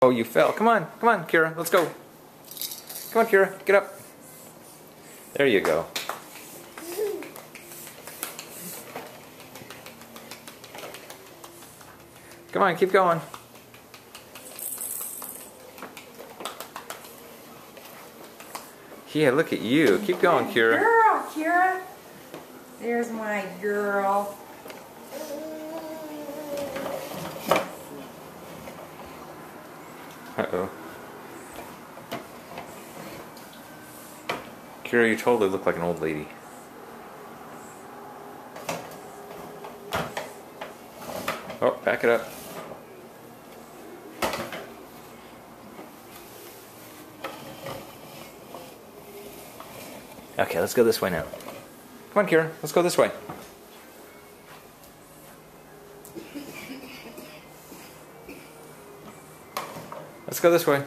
Oh, you fell. Come on, Kira, let's go. Come on, Kira, get up. There you go. Come on, keep going. Yeah, look at you. Keep going, Kira. Girl, Kira. There's my girl. Uh-oh. Kira, you totally look like an old lady. Oh, back it up. Okay, let's go this way now. Come on, Kira, let's go this way. Let's go this way.